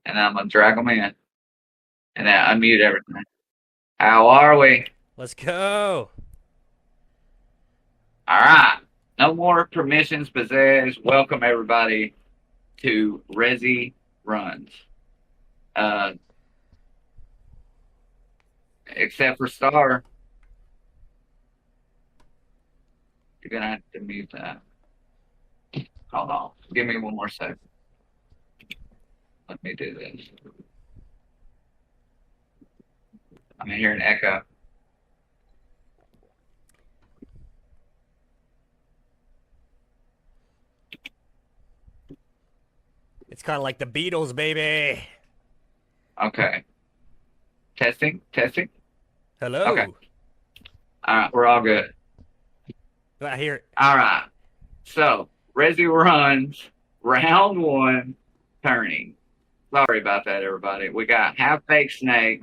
and I'm gonna drag them in, and then unmute everything. How are we? Let's go. All right. No more permissions, pizzazz. Welcome everybody to ResiRunz. Uh, except for Star, you're gonna have to mute that. Hold on. Give me one more second. Let me do this. I'm hearing an echo. It's kind of like the Beatles, baby. Okay. Testing, testing. Okay. Hello. All right, we're all good. I hear it. All right. So, ResiRunz, round one, turning. Sorry about that, everybody. We got Half Baked Snake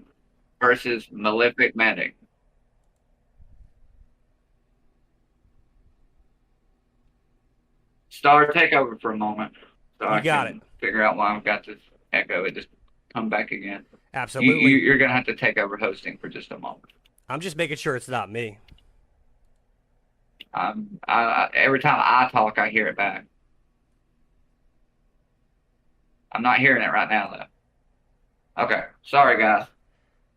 versus Malefic Medic. Star, take over for a moment so You I got can it. figure out why I've got this echo. It just come back again. Absolutely. You're going to have to take over hosting for just a moment. I'm just making sure it's not me. Every time I talk, I hear it back. I'm not hearing it right now, though. Okay. Sorry, guys.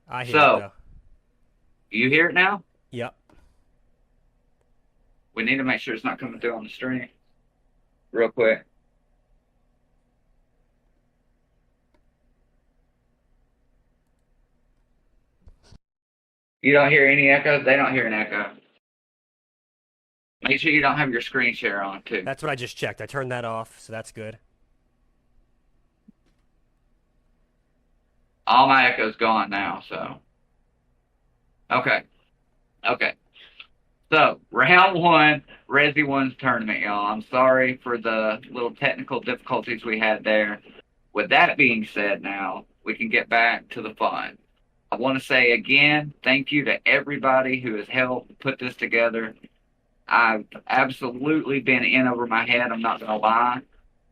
I hear it, So, though. you hear it now? Yep. We need to make sure it's not coming through on the stream. Real quick. You don't hear any echo? They don't hear an echo. Make sure you don't have your screen share on, too. That's what I just checked. I turned that off, so that's good. All my echo's gone now, so. Okay. Okay. So, round one, ResiRunz tournament, y'all. I'm sorry for the little technical difficulties we had there. With that being said, now, we can get back to the fun. I want to say again, thank you to everybody who has helped put this together. I've absolutely been in over my head, I'm not going to lie.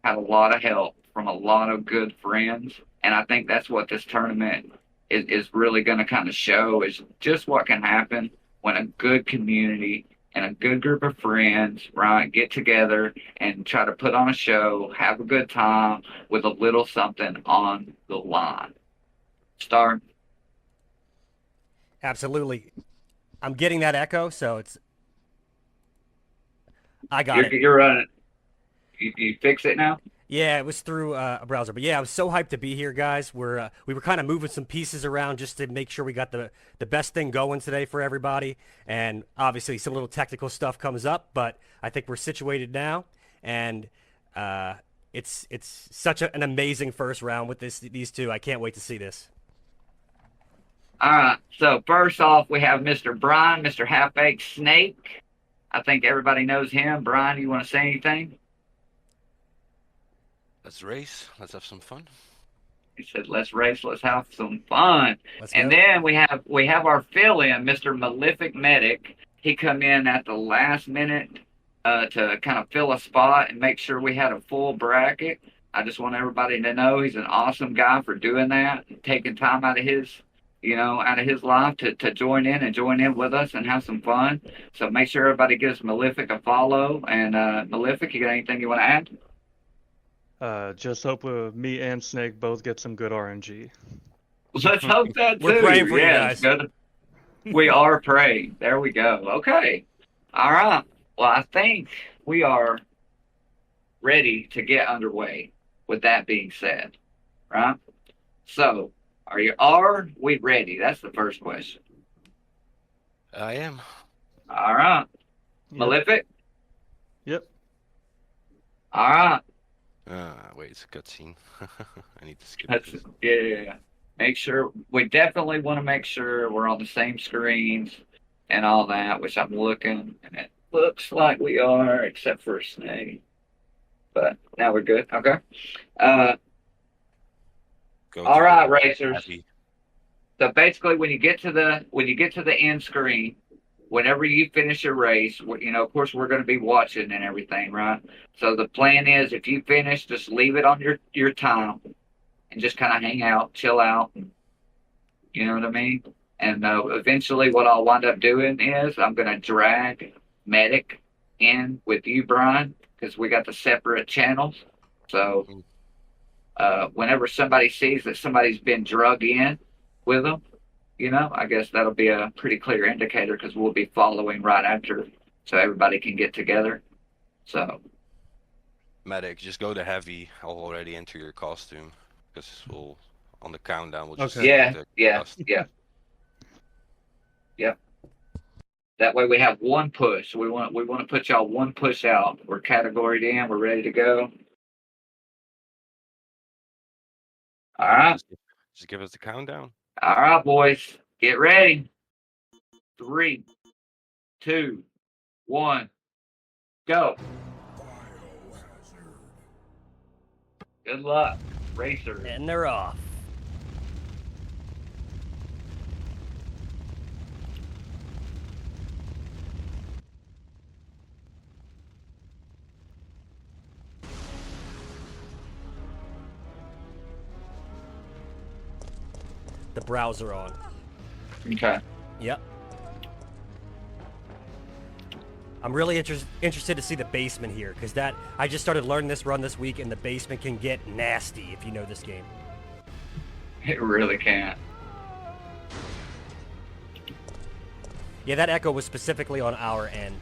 Had a lot of help from a lot of good friends. And I think that's what this tournament is really going to kind of show is just what can happen when a good community and a good group of friends, right, get together and try to put on a show, have a good time with a little something on the line. Star? Absolutely. I'm getting that echo, so it's. I got it. You're running. You fix it now? Yeah, it was through a browser, but yeah, I was so hyped to be here, guys. We were kind of moving some pieces around just to make sure we got the best thing going today for everybody. And obviously, some little technical stuff comes up, but I think we're situated now, and it's such an amazing first round with these two. I can't wait to see this. All right. So first off, we have Mr. Brian, Mr. Half Baked Snake. I think everybody knows him. Brian, you want to say anything? Let's race. Let's have some fun. He said, "Let's race. Let's have some fun." Let's And go. then we have our fill-in, Mr. Malefic Medic. He come in at the last minute to kind of fill a spot and make sure we had a full bracket. I just want everybody to know he's an awesome guy for doing that, taking time out of his life to join in and join in with us and have some fun. So make sure everybody gives Malefic a follow. And Malefic, you got anything you want to add? Just hope me and Snake both get some good RNG. Let's hope that too. We're praying for you Yes, guys. good. We are praying. There we go. Okay. All right. Well, I think we are ready to get underway. With that being said, right? So, are we ready? That's the first question. I am. All right. Yep. Malefic? Yep. All right. Wait, it's a cutscene. I need to skip That's this. yeah. Make sure we definitely want to make sure we're on the same screens and all that, which I'm looking, and it looks like we are, except for Snake. But now we're good. Okay. Uh, Go all to right, the racers. happy. So basically, when you get to the end screen, whenever you finish a race, of course, we're going to be watching and everything, right? So the plan is, if you finish, just leave it on your time. and just kind of hang out, chill out. You know what I mean? And eventually, what I'll wind up doing is I'm going to drag Medic in with you, Brian, because we got the separate channels. So whenever somebody sees that somebody's been drug in with them, I guess that'll be a pretty clear indicator because we'll be following right after so everybody can get together. So, Medic, just go to heavy. I'll already enter your costume because we'll on the countdown. We'll just yeah. Yep. That way we have one push. We want to put y'all one push out. We're categoried in. We're ready to go. All right. Just give us the countdown. All right, boys. Get ready. 3, 2, 1, go. Good luck, racer. And they're off. The browser on. Okay. Yep. I'm really interested to see the basement here, because I just started learning this run this week, and the basement can get nasty if you know this game. It really can. Yeah, that echo was specifically on our end.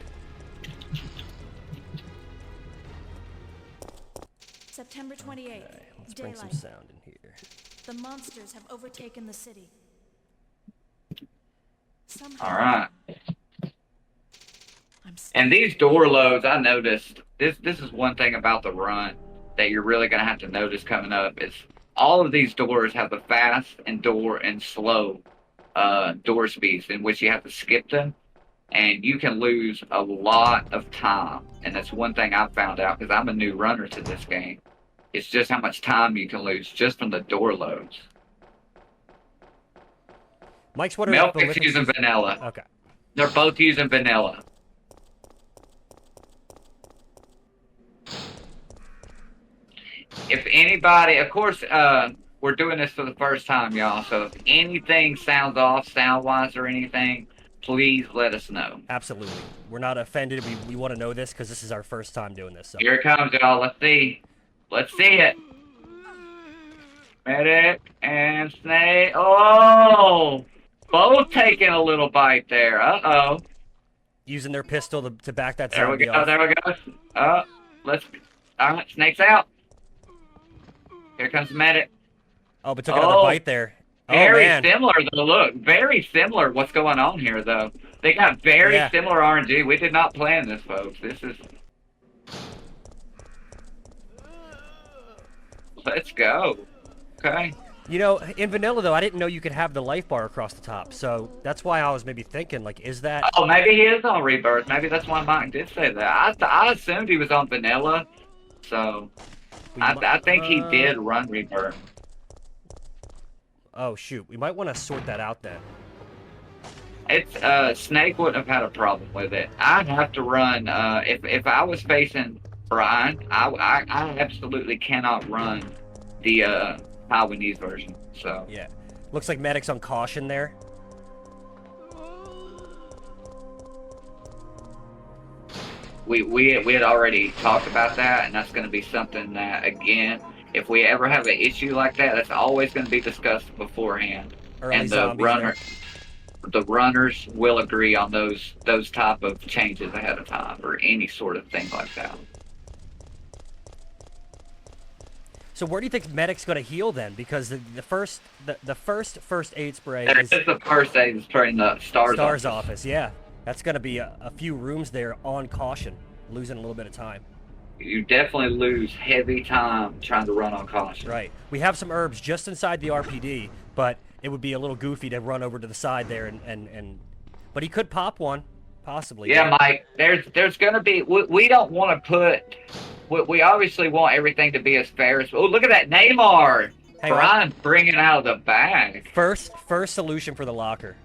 September 28th. Right, let's bring some Daylight. sound in here. The monsters have overtaken the city. Somehow, All right. I'm stuck. And these door loads, I noticed, this is one thing about the run that you're really going to have to notice coming up is all of these doors have the fast and slow door speeds in which you have to skip them. And you can lose a lot of time. And that's one thing I've found out because I'm a new runner to this game. It's just how much time you can lose just from the door loads. Mike's wondering if the Melk's using vanilla. Okay. They're both using vanilla. If anybody, of course, we're doing this for the first time, y'all. So if anything sounds off sound-wise or anything, please let us know. Absolutely. We're not offended. We want to know this because this is our first time doing this. So. Here it comes, y'all. Let's see. Let's see it. Medic and Snake. Oh! Both taking a little bite there. Uh-oh. Using their pistol to back that There we zombie go. off. There we go. All right, Snake's out. Here comes the medic. Oh, but took another bite there. Oh, Very man. similar, though. Look, very similar what's going on here, though. They got very similar RNG. We did not plan this, folks. This is... Let's go. Okay. You know, in vanilla, though, I didn't know you could have the life bar across the top. So that's why I was maybe thinking, like, is that... Oh, maybe he is on Rebirth. Maybe that's why Mike did say that. I assumed he was on vanilla. So, I think he did run Rebirth. Oh, shoot. We might want to sort that out then. It's Snake wouldn't have had a problem with it. I'd have to run if I was facing Brian, I absolutely cannot run the Taiwanese version. So yeah, looks like Medic's on caution there. we had already talked about that, and that's going to be something that, again, if we ever have an issue like that, that's always going to be discussed beforehand. And the runners will agree on those type of changes ahead of time, or any sort of thing like that. So where do you think Medic's going to heal then? Because the first aid spray is the first aid spray in the Star's office. Yeah, that's going to be a few rooms there on caution, losing a little bit of time. You definitely lose heavy time trying to run on caution. Right. We have some herbs just inside the RPD, but it would be a little goofy to run over to the side there but he could pop one, possibly. Yeah, Mike. There's going to be. We don't want to put. We obviously want everything to be as fair as... Oh, look at that Neymar! Brian bringing out of the bag. First solution for the locker.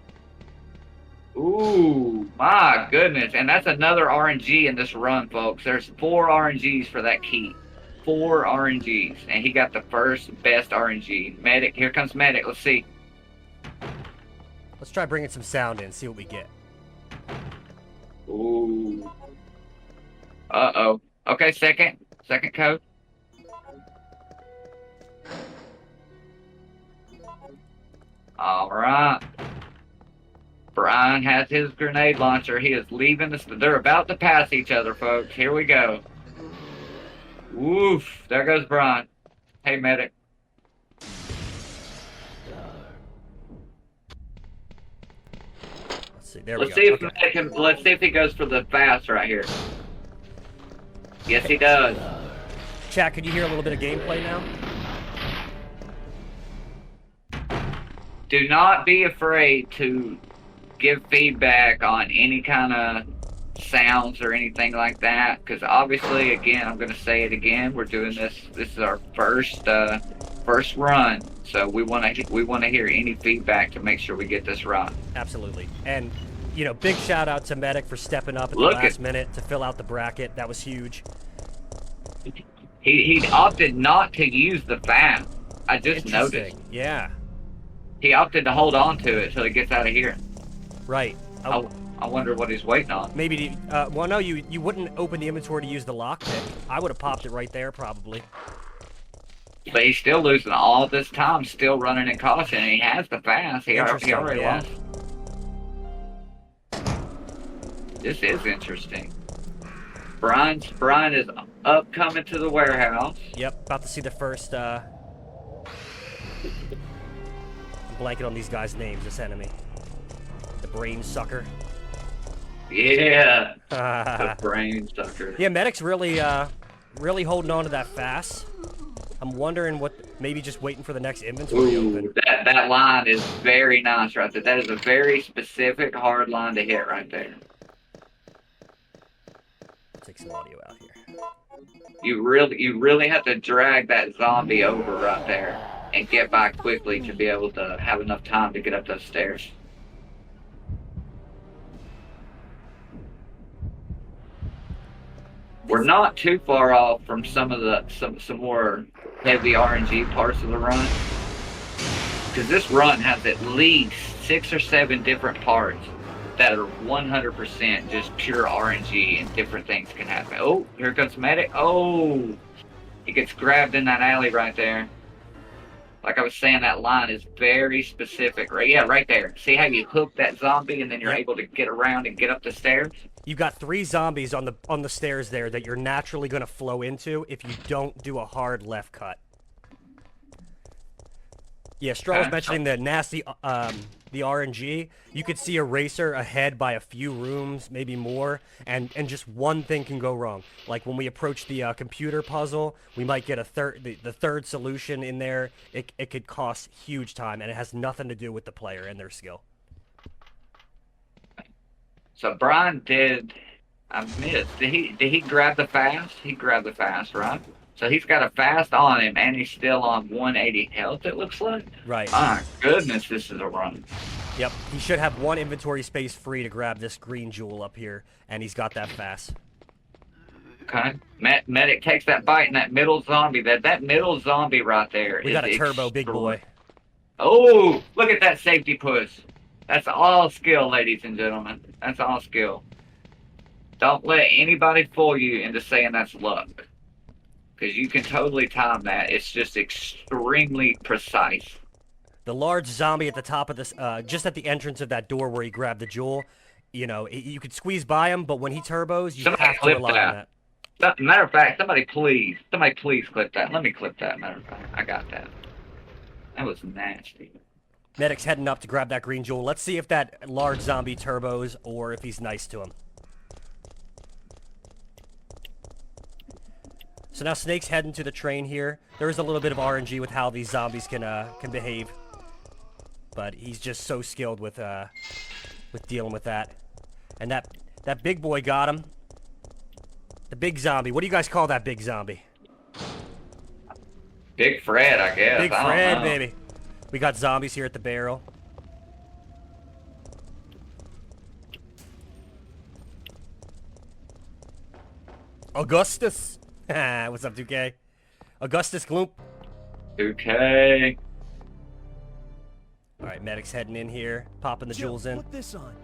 Ooh, my goodness. And that's another RNG in this run, folks. There's 4 RNGs for that key. 4 RNGs, and he got the first best RNG. Medic, here comes Medic. Let's see. Let's try bringing some sound in, see what we get. Ooh. Uh-oh. Okay, second code. All right. Brian has his grenade launcher. He is leaving the... They're about to pass each other, folks. Here we go. Woof. There goes Brian. Hey, Medic. Let's see. There we Let's go. see if Okay. let's see if he goes for the fast right here. Yes, he does. Chat, could you hear a little bit of gameplay now? Do not be afraid to give feedback on any kind of sounds or anything like that, because obviously, again, I'm going to say it again, we're doing this is our first run, so we want to hear any feedback to make sure we get this right. Absolutely. And you know, big shout out to Medic for stepping up at the last minute to fill out the bracket. That was huge. He opted not to use the fast. I just noticed. Yeah. He opted to hold on to it till he gets out of here. Right. I wonder what he's waiting on. Maybe, well, no, you wouldn't open the inventory to use the lockpick. I would have popped it right there, probably. But he's still losing all this time, still running in caution, and he has the fast. He already lost. This is interesting. Brian is up coming to the warehouse. Yep, about to see the first, blanket on these guys' names, this enemy. The brain sucker. Yeah. The brain sucker. Yeah, Medic's really holding on to that fast. I'm wondering what, maybe just waiting for the next inventory open. That line is very nice right there. That is a very specific hard line to hit right there. Take some audio out here. You really have to drag that zombie over right there and get by quickly to be able to have enough time to get up those stairs. We're not too far off from some of the some more heavy RNG parts of the run, because this run has at least 6 or 7 different parts that are 100% just pure RNG, and different things can happen. Oh, here comes Medic. Oh, he gets grabbed in that alley right there. Like I was saying, that line is very specific. Right? Yeah, right there. See how you hook that zombie and then you're able to get around and get up the stairs? You've got 3 zombies on the stairs there that you're naturally going to flow into if you don't do a hard left cut. Yeah, Straw was mentioning the nasty, the RNG. You could see a racer ahead by a few rooms, maybe more, and just one thing can go wrong. Like when we approach the computer puzzle, we might get the third solution in there. It could cost huge time, and it has nothing to do with the player and their skill. So Brian I missed. Did he grab the fast? He grabbed the fast, right? So he's got a fast on him, and he's still on 180 health, it looks like. Right. My goodness, this is a run. Yep. He should have 1 inventory space free to grab this green jewel up here, and he's got that fast. Okay. Medic takes that bite, and that middle zombie, that middle zombie right there. We got a turbo big boy. Oh, look at that safety push. That's all skill, ladies and gentlemen. That's all skill. Don't let anybody fool you into saying that's luck, because you can totally time that. It's just extremely precise. The large zombie at the top of this, just at the entrance of that door where he grabbed the jewel, you know, you could squeeze by him, but when he turbos, you have to rely on that. Matter of fact, somebody please clip that. Let me clip that, matter of fact. I got that. That was nasty. Medic's heading up to grab that green jewel. Let's see if that large zombie turbos or if he's nice to him. So now Snake's heading to the train here. There is a little bit of RNG with how these zombies can behave, but he's just so skilled with dealing with that. And that big boy got him. The big zombie. What do you guys call that big zombie? Big Fred, I guess. Big Fred, baby. We got zombies here at the barrel. Augustus. What's up, 2K? Augustus Gloop. Okay. All right, Medic's heading in here, popping the jewels in. Put this on.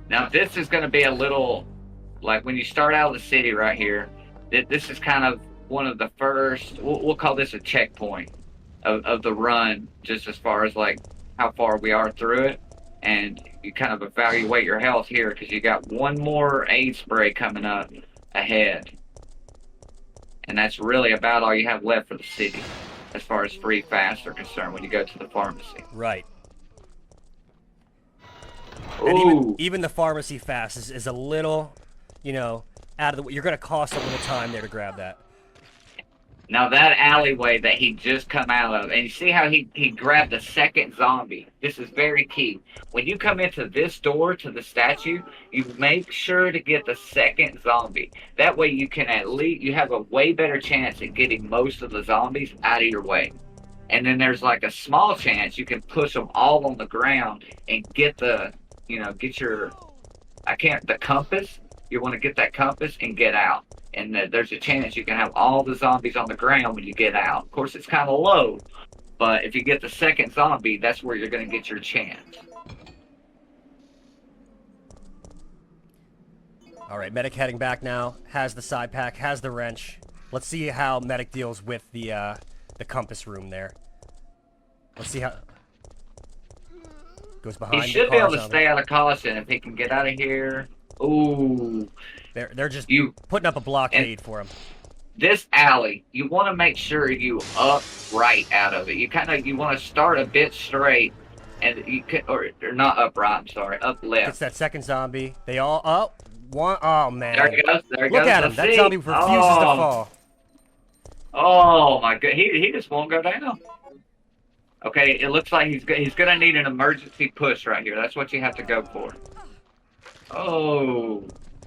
Now this is going to be a little, like when you start out of the city right here, this is kind of one of the first, we'll call this a checkpoint of the run, just as far as like how far we are through it. And you kind of evaluate your health here because you got one more aid spray coming up ahead. And that's really about all you have left for the city as far as free fasts are concerned when you go to the pharmacy. Right. Ooh. And even the pharmacy fast is a little, you know, out of the way. You're going to cost a little time there to grab that. Now that alleyway that he just come out of, and you see how he grabbed the second zombie. This is very key. When you come into this door to the statue, you make sure to get the second zombie. That way you can at least, you have a way better chance at getting most of the zombies out of your way. And then there's like a small chance you can push them all on the ground and get the, you know, get your, the compass. You want to get that compass and get out. And there's a chance you can have all the zombies on the ground when you get out. Of course, it's kind of low, but if you get the second zombie, that's where you're going to get your chance. All right, Medic heading back now. Has the side pack, has the wrench. Let's see how Medic deals with the compass room there. Let's see how... Goes behind He should be able to stay out of caution if he can get out of here. Ooh. They're just putting up a blockade for him. This alley, you want to make sure you up right out of it. You want to start a bit straight, and you can, or not upright. I'm sorry, up left. It's that second zombie. They all oh man. There he goes. There he goes. Look at him. That zombie refuses to fall. Oh my god, he just won't go down. Okay, it looks like he's gonna need an emergency push right here. That's what you have to go for. Oh.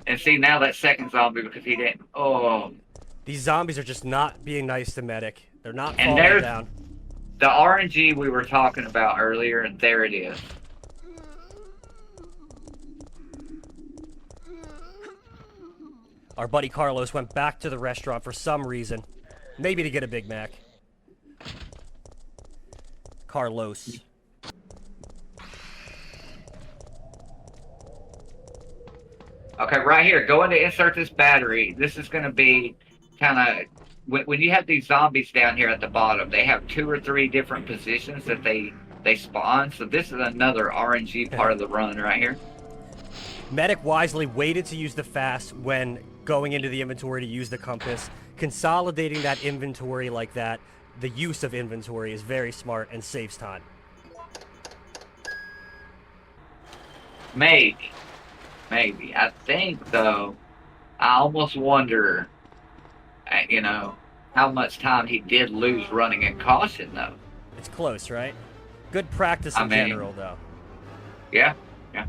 And see, now that second zombie, because he didn't... Oh. These zombies are just not being nice to Medic. They're not and falling down. The RNG we were talking about earlier, and there it is. Our buddy Carlos went back to the restaurant for some reason. Maybe to get a Big Mac. Carlos. Okay, right here. Go in to insert this battery. This is going to be kind of... When you have these zombies down here at the bottom, they have 2 or 3 different positions that they spawn. So this is another RNG part of the run right here. Medic wisely waited to use the fast when going into the inventory to use the compass. Consolidating that inventory like that, the use of inventory is very smart and saves time. Maybe. I think, though, I almost wonder, you know, how much time he did lose running in caution, though. It's close, right? Good practice in general, though. Yeah. Okay.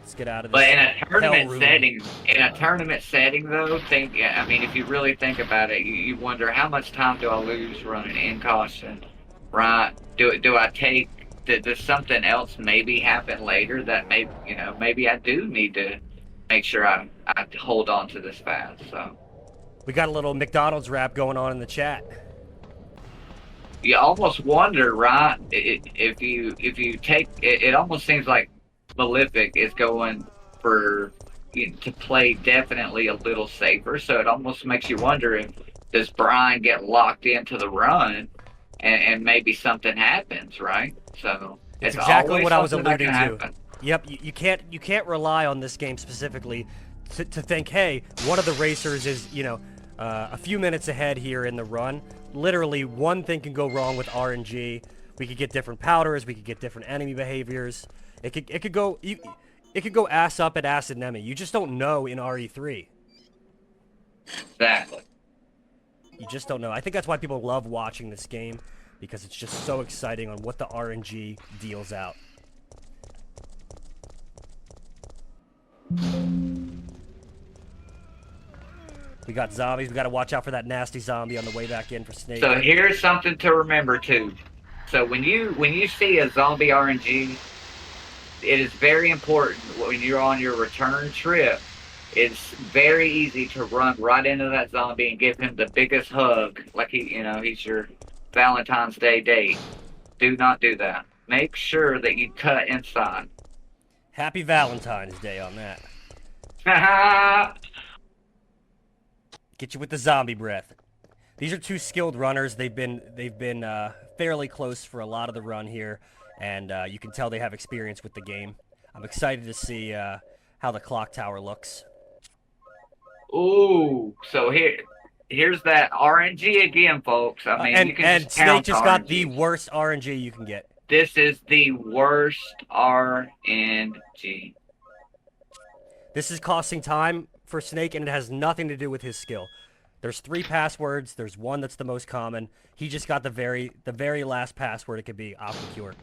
Let's get out of this. But in a tournament setting, though, I mean, if you really think about it, you wonder how much time do I lose running in caution, right? Do I take... Does something else maybe happen later that maybe I do need to make sure I hold on to this fast. So we got a little McDonald's rap going on in the chat. You almost wonder, right? If you take it almost seems like Malefic is going for to play definitely a little safer. So it almost makes you wonder if does Brian get locked into the run and maybe something happens, right? So it's exactly what I was alluding to. Yep, you can't rely on this game specifically to think, hey, one of the racers is a few minutes ahead here in the run. Literally, one thing can go wrong with RNG. We could get different powders. We could get different enemy behaviors. It could go ass up at Acid Nemi. You just don't know in RE3. Exactly. You just don't know. I think that's why people love watching this game, because it's just so exciting on what the RNG deals out. We got zombies. We got to watch out for that nasty zombie on the way back in for Snake. So here's something to remember too. So when you see a zombie RNG, it is very important when you're on your return trip it's very easy to run right into that zombie and give him the biggest hug, like he's your Valentine's Day date. Do not do that. Make sure that you cut inside. Happy Valentine's Day on that. Get you with the zombie breath. These are two skilled runners. They've been fairly close for a lot of the run here, and you can tell they have experience with the game. I'm excited to see how the clock tower looks. Ooh, so here's that RNG again, folks. I mean, you can and just Snake count just RNG. got the worst RNG you can get. This is the worst RNG. This is costing time for Snake, and it has nothing to do with his skill. There's 3 passwords. There's one that's the most common. He just got the very last password. It could be Aquacure.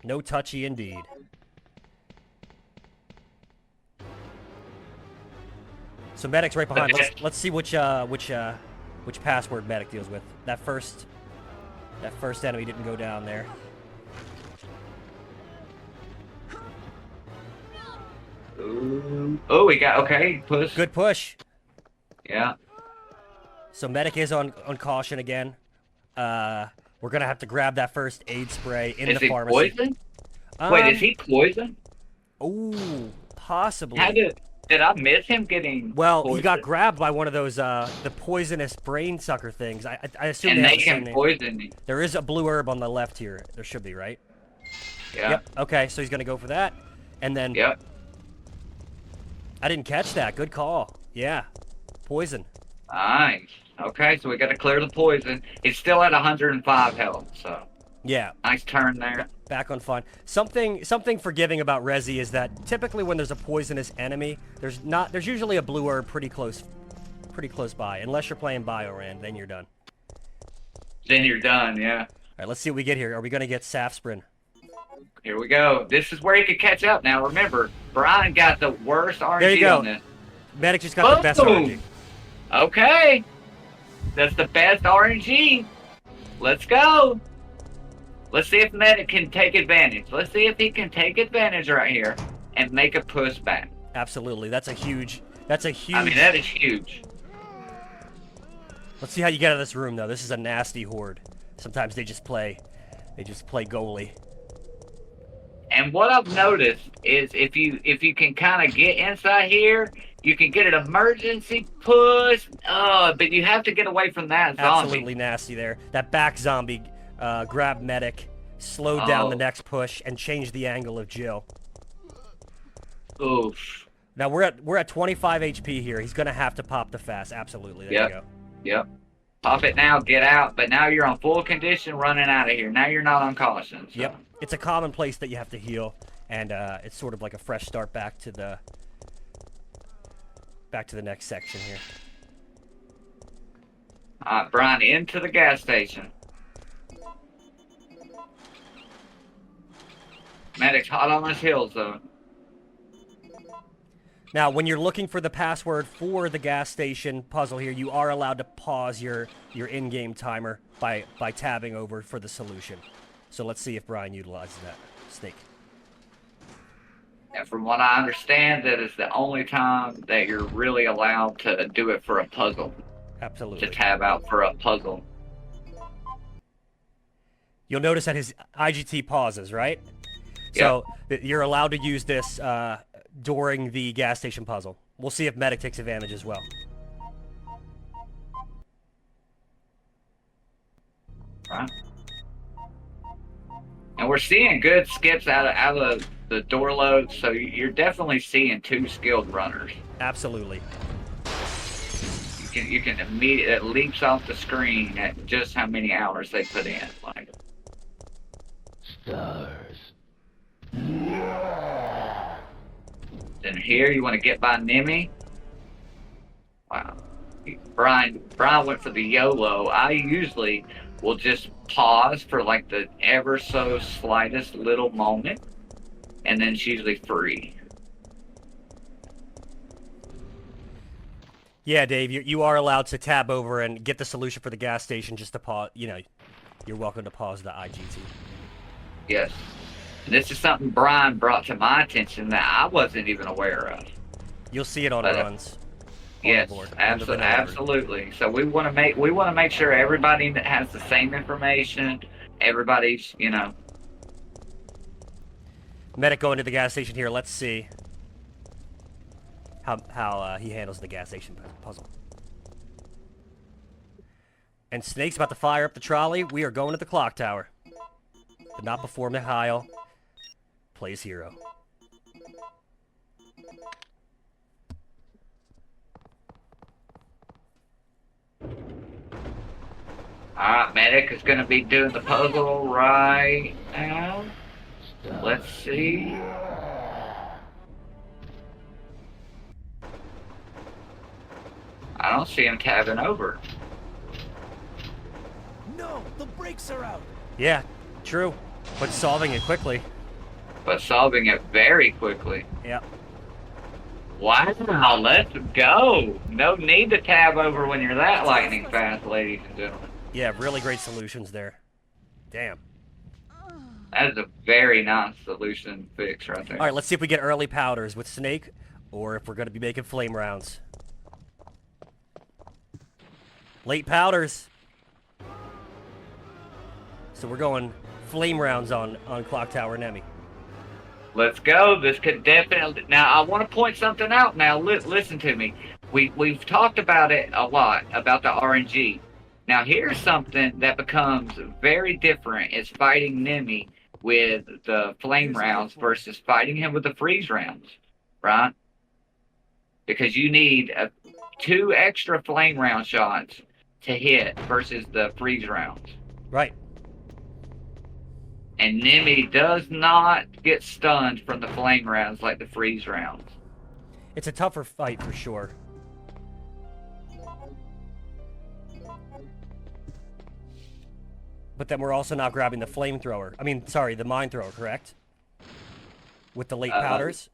No touchy indeed. So Medic's right behind. Let's see which password Medic deals with. That first enemy didn't go down there. Ooh. Oh, we got okay. Push. Good push. Yeah. So Medic is on caution again. We're gonna have to grab that first aid spray in the pharmacy. Is he poisoned? Wait, is he poisoned? Ooh, possibly. How did I miss him getting? Well, poisoned? he got grabbed by one of those the poisonous brain sucker things. I assume And they have they the same can name. poison him. There is a blue herb on the left here. There should be, right? Yeah. Yep. Okay, so he's gonna go for that, and then. Yep. I didn't catch that. Good call. Yeah, poison. Nice. Okay, so we got to clear the poison. He's still at 105 health, so Yeah. nice turn there. Back on fun. Something forgiving about Resi is that typically when there's a poisonous enemy, there's usually a blue herb pretty close by. Unless you're playing Bioran, then you're done. Then you're done, yeah. All right, let's see what we get here. Are we gonna get Safsprin? Here we go. This is where he could catch up. Now remember, Brian got the worst RNG There you go. on this. Medic just got the best Boom! RNG. Okay. That's the best RNG. Let's go. Let's see if Medic can take advantage. Let's see if he can take advantage right here and make a push back. Absolutely. That's a huge. I mean, that is huge. Let's see how you get out of this room, though. This is a nasty horde. Sometimes they just play goalie. And what I've noticed is if you can kind of get inside here, you can get an emergency push. But you have to get away from that zombie. Absolutely nasty there. That back zombie grabbed Medic, slowed down the next push, and changed the angle of Jill. Oof. Now we're at 25 HP here. He's gonna have to pop the fast. Absolutely. There you go. Yep. Pop it now, get out. But now you're on full condition running out of here. Now you're not on caution. So. Yep. It's a common place that you have to heal, and it's sort of like a fresh start back to the next section here. All right, Brian, into the gas station. Medic's hot on his heels, though. Now, when you're looking for the password for the gas station puzzle here, you are allowed to pause your in-game timer by tabbing over for the solution. So let's see if Brian utilizes that. Snake. And from what I understand, that is the only time that you're really allowed to do it for a puzzle. Absolutely. To tab out for a puzzle. You'll notice that his IGT pauses, right? Yep. So you're allowed to use this during the gas station puzzle. We'll see if Medic takes advantage as well. Right. And we're seeing good skips out of the door load, so you're definitely seeing 2 skilled runners. Absolutely. You can immediately, it leaps off the screen at just how many hours they put in. Like Stars. Then here you want to get by Nemi. Wow. Brian went for the YOLO. I usually will just pause for like the ever so slightest little moment, and then it's usually free. Yeah, Dave, you are allowed to tab over and get the solution for the gas station just to pause. You know, you're welcome to pause the IGT. Yes. And this is something Brian brought to my attention that I wasn't even aware of. You'll see it on But, runs. Yes, board. absolutely. So we want to make sure everybody that has the same information, everybody's, you know. Medic going to the gas station here. Let's see how he handles the gas station puzzle. And Snake's about to fire up the trolley. We are going to the clock tower. But not before Mikhail plays hero. Alright, Medic is going to be doing the puzzle right now. Let's see. I don't see him tabbing over. No, the brakes are out. Yeah, true. But solving it quickly. But solving it very quickly. Yep. Wow, let's go. No need to tab over when you're that lightning fast, ladies and gentlemen. Yeah, really great solutions there. Damn. That is a very nice solution fix right there. All right, let's see if we get early powders with Snake, or if we're going to be making flame rounds. Late powders. So we're going flame rounds on Clock Tower Nemi. Let's go. This could definitely... Now, I want to point something out now. Listen to me. We've talked about it a lot, about the RNG. Now, here's something that becomes very different. Is fighting Nemi with the flame rounds versus fighting him with the freeze rounds, right? Because you need 2 extra flame round shots to hit versus the freeze rounds. Right. And Nemi does not get stunned from the flame rounds like the freeze rounds. It's a tougher fight for sure. But then we're also not grabbing the flamethrower. I mean, sorry, the mine thrower, correct? With the late powders?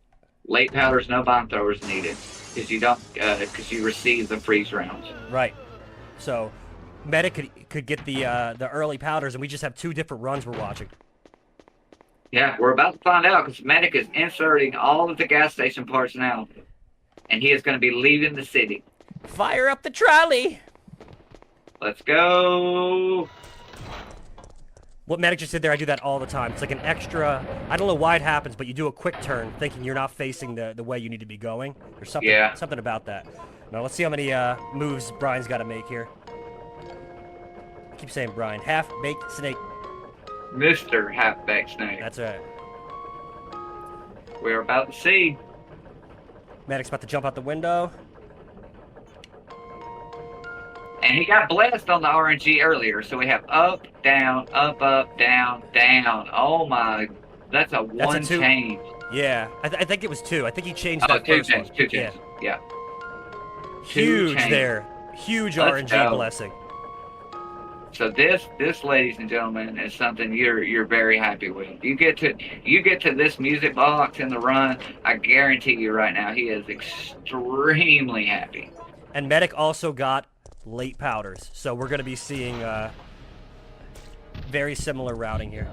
Late powders, no bomb throwers needed. Because you don't, because you receive the freeze rounds. Right. So, Medic could get the early powders, and we just have 2 different runs we're watching. Yeah, we're about to find out, because Medic is inserting all of the gas station parts now. And he is going to be leaving the city. Fire up the trolley! Let's go! What Medic just did there, I do that all the time. It's like an extra... I don't know why it happens, but you do a quick turn, thinking you're not facing the way you need to be going. There's something about that. Now, let's see how many moves Brian's got to make here. I keep saying Brian. Half-baked snake. Mr. Halfback Snake. That's right. We're about to see. Medic's about to jump out the window. And he got blessed on the RNG earlier, so we have up, down, down, down. Oh my, that's a 1 2. change. Yeah, I think it was 2. I think he changed that 2 first change, one. 2 change. Yeah. Huge change. there. Huge Let's RNG go. blessing. So this, ladies and gentlemen, is something you're very happy with. You get to this music box in the run. I guarantee you right now, he is extremely happy. And Medic also got late powders, so we're going to be seeing very similar routing here.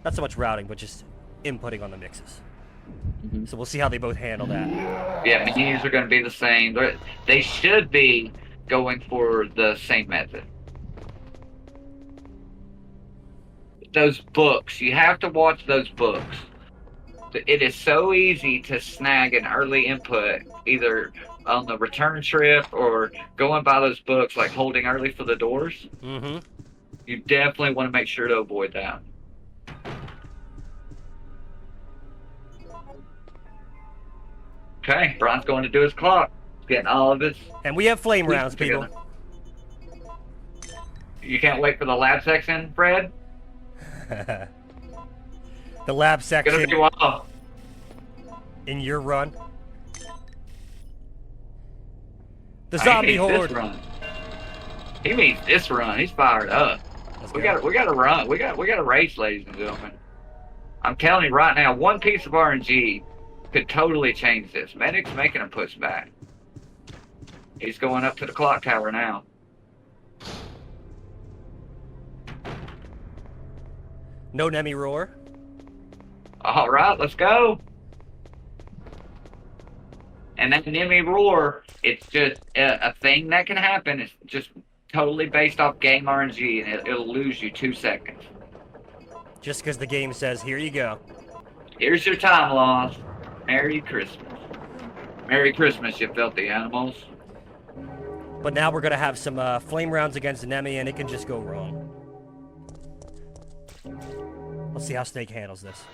Not so much routing, but just inputting on the mixes. Mm-hmm. So we'll see how they both handle that. Yeah, menus are going to be the same. They should be going for the same method. Those books, you have to watch those books. It is so easy to snag an early input, either on the return trip or going by those books, like holding early for the doors. Mm-hmm. You definitely want to make sure to avoid that. Okay, Brian's going to do his clock. He's getting all of his... And we have flame rounds, people. together. You can't wait for the lab section, Fred? The lab It's section gonna be wild. in your run. The He zombie means horde. This run. He means this run. He's fired up. Let's We go. got to run. We got to race, ladies and gentlemen. I'm telling you right now, one piece of RNG could totally change this. Medic's making him push back. He's going up to the clock tower now. No Nemi roar. All right, let's go. And that Nemi roar, it's just a thing that can happen. It's just totally based off game RNG, and it'll lose you 2 seconds. Just because the game says, here you go. Here's your time loss. Merry Christmas. Merry Christmas, you filthy animals. But now we're going to have some flame rounds against Nemi, and it can just go wrong. Let's see how Snake handles this.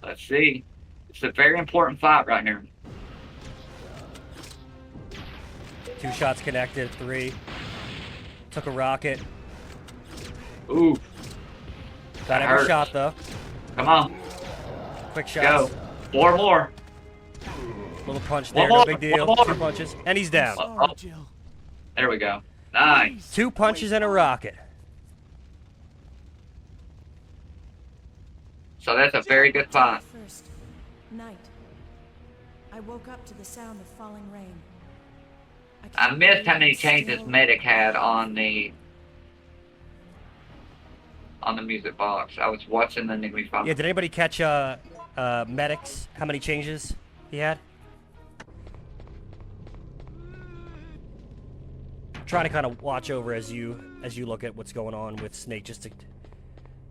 Let's see. It's a very important fight right here. 2 shots connected, 3. Took a rocket. Ooh. Got every hurts. shot, though. Come on. Quick shots. Go. 4 more. Little punch there, One no more, big deal. one more. 2 punches, and he's down. Oh. Sorry, Jill. There we go. Nice. 2 punches and a rocket. So that's a very good fight. First, night. I woke up to the sound of falling rain. I can't missed how believe many it's changes still- Medic had on the music box. I was watching the Nigmi fight. Yeah, did anybody catch Medics? How many changes he had? Trying to kind of watch over as you look at what's going on with Snake, just to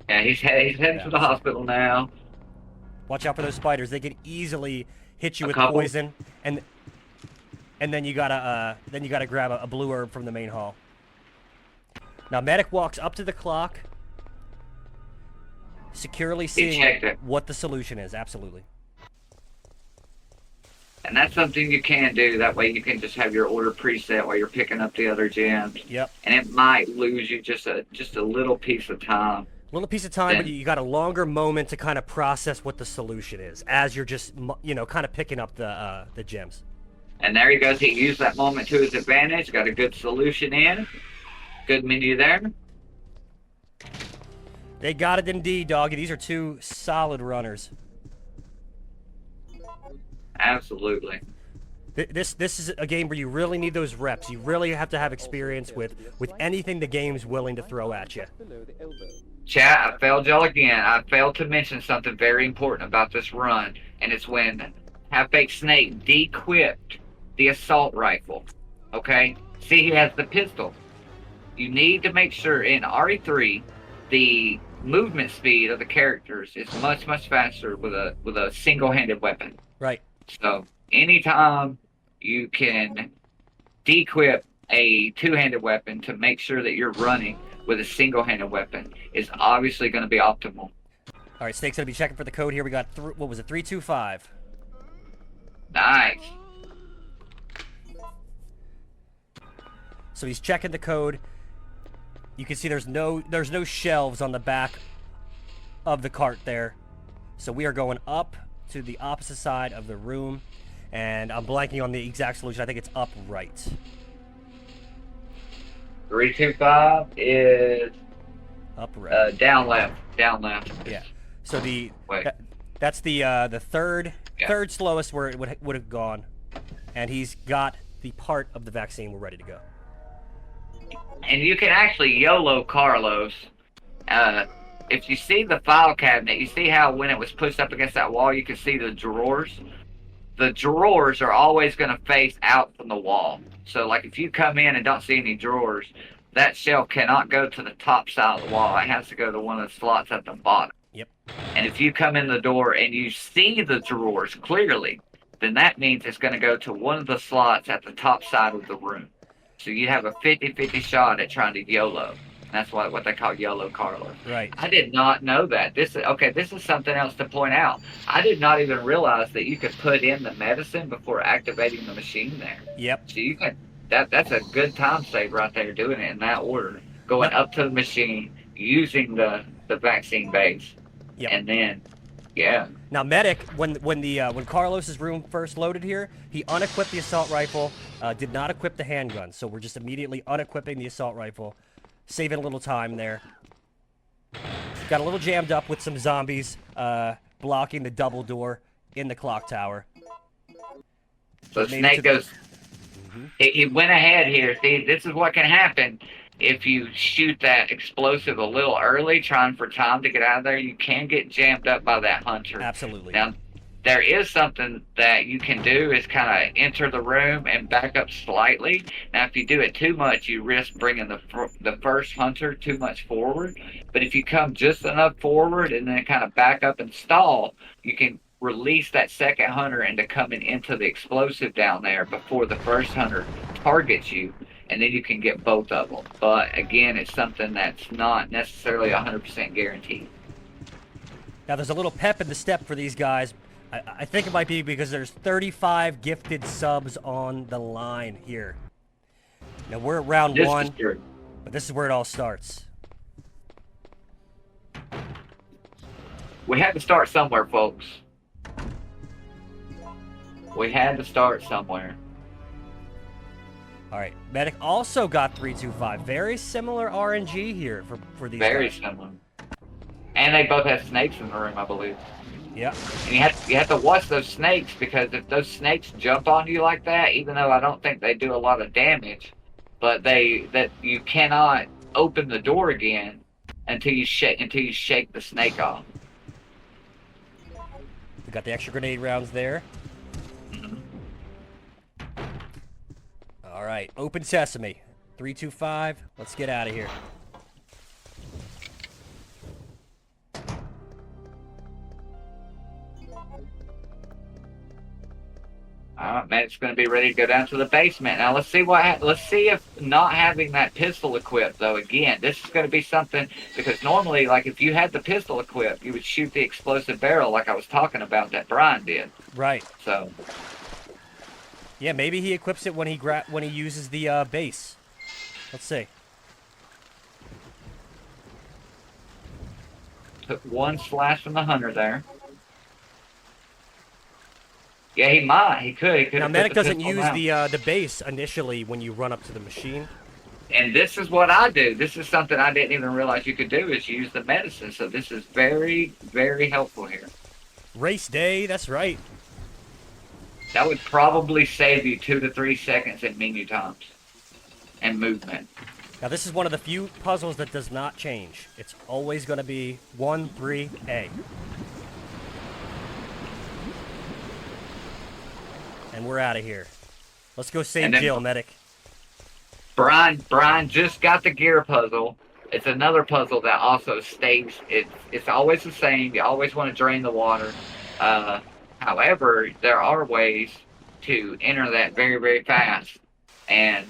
Yeah, he's heading to the hospital now. watch out for those spiders. They can easily hit you A with couple. poison, and then you gotta grab a blue herb from the main hall. Now Medic walks up to the clock, securely seeing checked it. what the solution is. Absolutely. And that's something you can do. That way you can just have your order preset while you're picking up the other gems. Yep. And it might lose you just a little piece of time. Little piece of time, but Then- you got a longer moment to kind of process what the solution is as you're just, kind of picking up the gems. And there he goes. He used that moment to his advantage. Got a good solution in. Good menu there. They got it indeed, doggy. These are 2 solid runners. Absolutely. This is a game where you really need those reps. You really have to have experience with anything the game's willing to throw at you. Chat, I failed y'all again. I failed to mention something very important about this run, and it's when Half-Baked Snake de-equipped the assault rifle. Okay? See, he has the pistol. You need to make sure in RE3, the movement speed of the characters is much, much faster with a single-handed weapon. Right. So, anytime you can de-equip a 2-handed weapon to make sure that you're running with a single-handed weapon is obviously going to be optimal. All right, Snake's going to be checking for the code here. We got, what was it, 325. Nice. So he's checking the code. You can see there's no shelves on the back of the cart there. So we are going up to the opposite side of the room, and I'm blanking on the exact solution. I think it's up right. 325 is Up right. down left. Down left. Yeah. So Wait. that's the third Yeah. third slowest where it would have gone, and he's got the part of the vaccine. We're ready to go. And you can actually YOLO Carlos. If you see the file cabinet, you see how when it was pushed up against that wall, you can see the drawers. The drawers are always going to face out from the wall. So, like, if you come in and don't see any drawers, that shelf cannot go to the top side of the wall. It has to go to one of the slots at the bottom. Yep. And if you come in the door and you see the drawers clearly, then that means it's going to go to one of the slots at the top side of the room. So you have a 50-50 shot at trying to YOLO. That's what they call YOLO Carlos. Right. I did not know that. This is something else to point out. I did not even realize that you could put in the medicine before activating the machine there. Yep. So you can that's a good time save right there, doing it in that order. Going up to the machine, using the vaccine base. Yep. And then yeah. Now, Medic, when Carlos's room first loaded here, he unequipped the assault rifle, did not equip the handgun. So we're just immediately unequipping the assault rifle, saving a little time there. Got a little jammed up with some zombies blocking the double door in the clock tower. So Made it to Snake the- goes. He went ahead here. See, this is what can happen if you shoot that explosive a little early, trying for time to get out of there, you can get jammed up by that hunter. Absolutely. Now, there is something that you can do is kind of enter the room and back up slightly. Now, if you do it too much, you risk bringing the first hunter too much forward. But if you come just enough forward and then kind of back up and stall, you can release that second hunter into coming into the explosive down there before the first hunter targets you, and then you can get both of them. But again, it's something that's not necessarily 100% guaranteed. Now there's a little pep in the step for these guys. I think it might be because there's 35 gifted subs on the line here. Now we're at round one, but this is where it all starts. We had to start somewhere, folks. We had to start somewhere. All right, Medic also got 325. Very similar RNG here for these Very guys. similar. And they both have snakes in the room, I believe. Yeah. And you have to watch those snakes, because if those snakes jump on you like that, even though I don't think they do a lot of damage, but you cannot open the door again until you shake the snake off. We got the extra grenade rounds there. All right, open sesame. 325. Let's get out of here. Man, it's going to be ready to go down to the basement. Now let's see if not having that pistol equipped, though. Again, this is going to be something, because normally, like, if you had the pistol equipped, you would shoot the explosive barrel like I was talking about that Brian did. Right. So. Yeah, maybe he equips it when he uses the base. Let's see. Took one slash from the hunter there. Yeah, he might. He could. Now, Medic doesn't use the base initially when you run up to the machine. And this is what I do. This is something I didn't even realize you could do, is use the medicine. So this is very, very helpful here. Race day, that's right. That would probably save you 2 to 3 seconds in menu times and movement. Now, this is one of the few puzzles that does not change. It's always going to be 1-3-A. And we're out of here. Let's go save Jill, Medic. Brian just got the gear puzzle. It's another puzzle that also stays. It's always the same. You always want to drain the water. However, there are ways to enter that very, very fast. And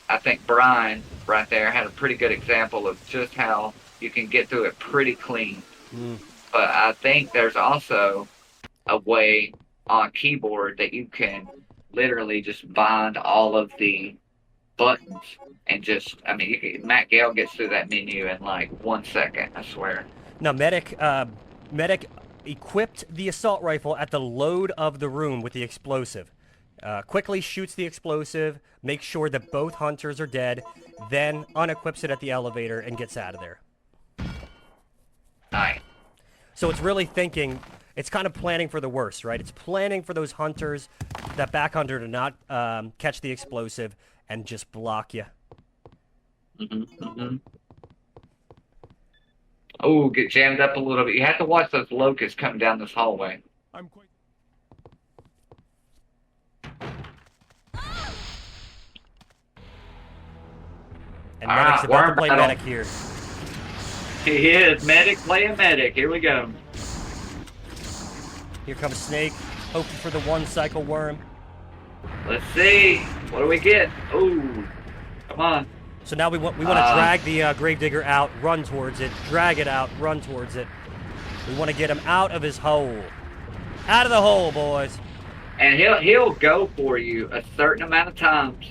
I think Brian right there had a pretty good example of just how you can get through it pretty clean. But I think there's also a way on keyboard that you can literally just bind all of the buttons and just, I mean, Matt Gale gets through that menu in like 1 second, I swear. Now, Medic equipped the assault rifle at the load of the room with the explosive. Quickly shoots the explosive, makes sure that both hunters are dead, then unequips it at the elevator and gets out of there. Nice. So it's really thinking, it's kind of planning for the worst, right? It's planning for those hunters, that back hunter to not catch the explosive and just block you. Oh, get jammed up a little bit. You have to watch those locusts come down this hallway. I'm quite. And Medic's about to play Medic here. He is. Medic playing Medic. Here we go. Here comes Snake, hoping for the one cycle worm. Let's see. What do we get? Ooh. Come on. So now we want to drag the Gravedigger out, run towards it, drag it out, run towards it. We want to get him out of his hole. Out of the hole, boys. And he'll go for you a certain amount of times.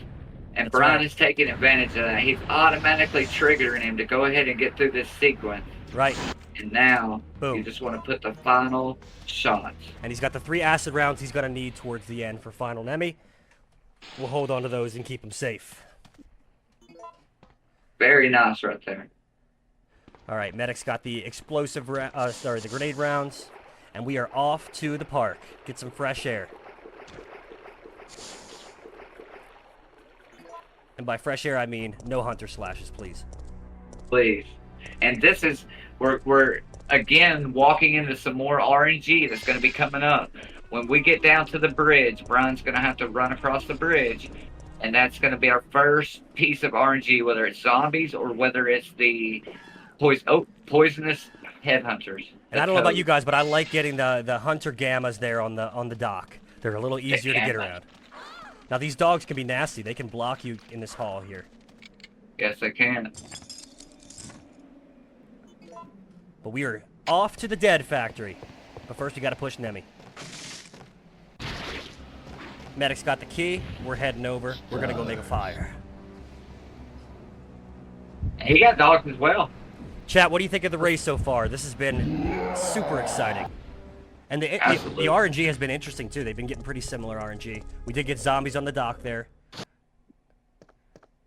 And That's Brian right. is taking advantage of that. He's automatically triggering him to go ahead and get through this sequence. Right. And now Boom. you just want to put the final shots. And he's got the 3 acid rounds he's going to need towards the end for final Nemi. We'll hold on to those and keep him safe. Very nice right there. All right, Medic's got the the grenade rounds, and we are off to the park. Get some fresh air. And by fresh air, I mean no hunter slashes, please. Please. And this is, we're again walking into some more RNG that's going to be coming up. When we get down to the bridge, Brian's going to have to run across the bridge, and that's going to be our first piece of RNG, whether it's zombies or whether it's the poisonous headhunters. And I don't know about you guys, but I like getting the hunter gammas there on the dock. They're a little easier to get around. Now these dogs can be nasty. They can block you in this hall here. Yes, they can. But we are off to the dead factory. But first we got to push Nemi. Medic's got the key. We're heading over. We're going to go make a fire. He got dogs as well. Chat, what do you think of the race so far? This has been super exciting. And the RNG has been interesting, too. They've been getting pretty similar RNG. We did get zombies on the dock there.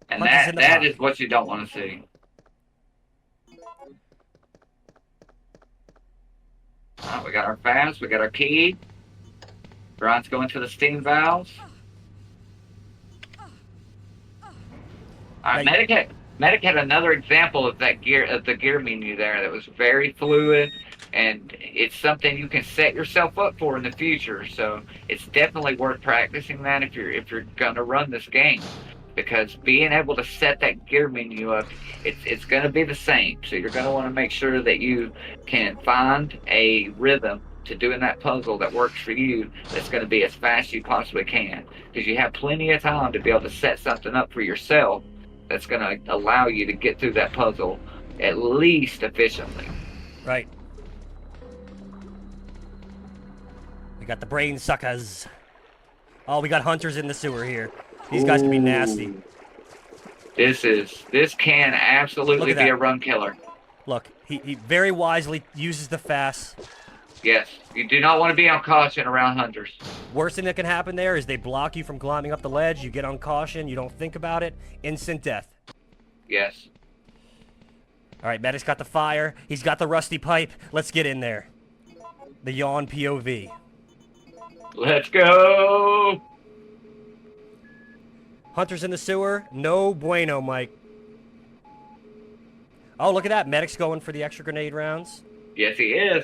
And that is what you don't want to see. We got our fast. We got our key. Brian's going to the steam valves. All right, Medic had another example of that the gear menu there that was very fluid, and it's something you can set yourself up for in the future. So it's definitely worth practicing that if you're gonna run this game, because being able to set that gear menu up, it's gonna be the same. So you're gonna want to make sure that you can find a rhythm to doing that puzzle that works for you, that's going to be as fast as you possibly can, because you have plenty of time to be able to set something up for yourself that's going to allow you to get through that puzzle at least efficiently. Right. We got the brain suckers. Oh, we got hunters in the sewer here. These guys can be nasty. This can absolutely be a run killer. Look, he very wisely uses the fast. Yes, you do not want to be on caution around hunters. Worst thing that can happen there is they block you from climbing up the ledge. You get on caution, you don't think about it, instant death. Yes. All right, Medic's got the fire. He's got the rusty pipe. Let's get in there. The yawn POV. Let's go! Hunters in the sewer. No bueno, Mike. Oh, look at that. Medic's going for the extra grenade rounds. Yes, he is.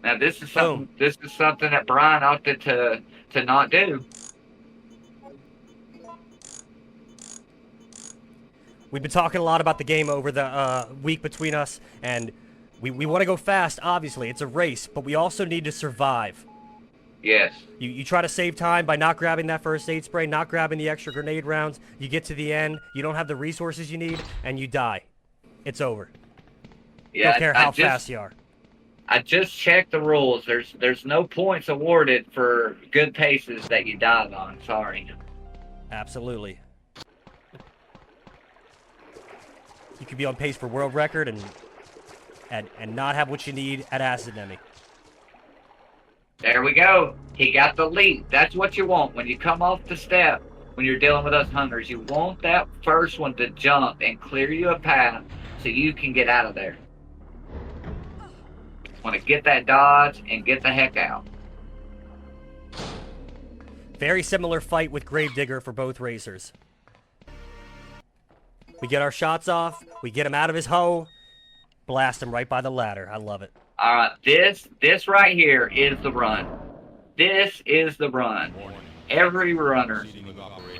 Now this is something. This is something that Brian opted to not do. We've been talking a lot about the game over the week between us, and we want to go fast. Obviously, it's a race, but we also need to survive. Yes. You try to save time by not grabbing that first aid spray, not grabbing the extra grenade rounds. You get to the end, you don't have the resources you need, and you die. It's over. Yeah. Don't care how fast you are. I just checked the rules. There's no points awarded for good paces that you dive on. Sorry. Absolutely. You could be on pace for world record and not have what you need at Acid Enemy. There we go. He got the lead. That's what you want when you come off the step. When you're dealing with us hunters, you want that first one to jump and clear you a path so you can get out of there. Want to get that dodge and get the heck out. Very similar fight with Gravedigger for both racers. We get our shots off. We get him out of his hole. Blast him right by the ladder. I love it. All right, this right here is the run. This is the run. Every runner